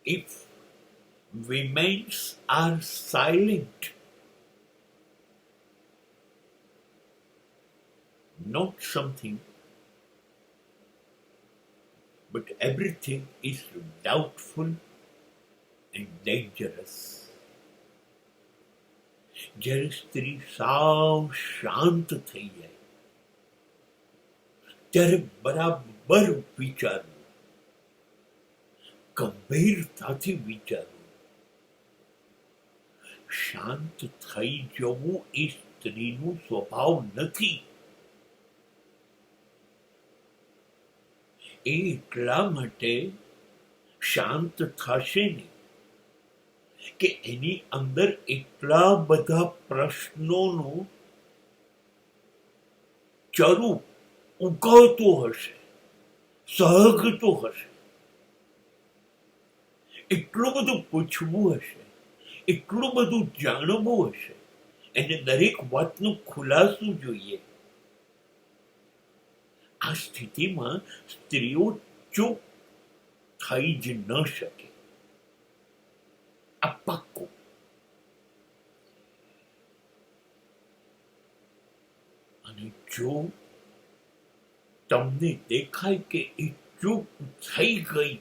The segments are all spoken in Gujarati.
If women's are silent, not something, but everything is doubtful and dangerous. જ્યારે સ્ત્રી સાવ શાંત થઈ જાય ત્યારે બરાબર વિચારવું, ગંભીરતાથી વિચારવું. શાંત થઈ જવું એ સ્ત્રીનું સ્વભાવ નથી. એ એટલા માટે શાંત થશે નહીં કે એની અંદર એટલા બધા પ્રશ્નોનું ચરુ ઉગવતું હશે, સહગતું હશે, એટલું બધું પૂછવું હશે, એટલું બધું જાણવું હશે, એને દરેક વાતનું ખુલાસું જોઈએ. આ સ્થિતિમાં સ્ત્રીઓ ચૂપ થઈ જ ન શકે. આ પાક્કું. અને જો તમને દેખાય કે એ ચૂપ થઈ ગઈ,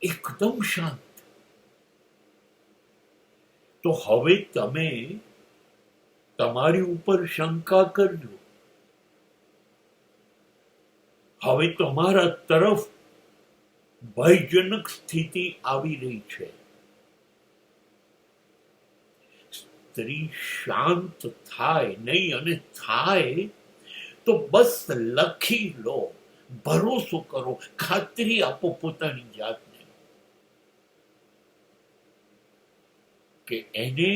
એકદમ શાંત, તો હવે તમે તમારી ઉપર શંકા કરજો. હવે તમારા તરફ ભયજનક સ્થિતિ આવી રહી છે. સ્ત્રી શાંત થાય નહીં, અને થાય તો બસ લખી લો, ભરોસો કરો, ખાતરી આપો પોતાની જાતને કે એને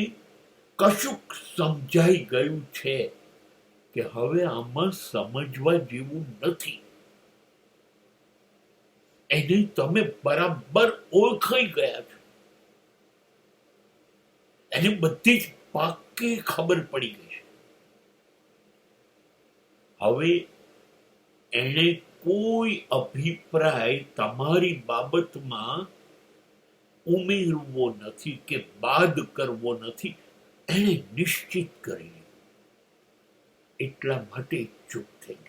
કશુંક સમજાઈ ગયું છે કે હવે આમાં સમજવા જેવું નથી. એને તમે બરાબર ઓળખાઈ ગયા છો. એને બધી જ પાક્કી ખબર પડી ગઈ છે. હવે એને કોઈ અભિપ્રાય તમારી બાબતમાં ઉમેરવો નથી કે બાદ કરવો નથી. એને નિશ્ચિત કરી, એટલા માટે ચૂપ થઈ ગઈ.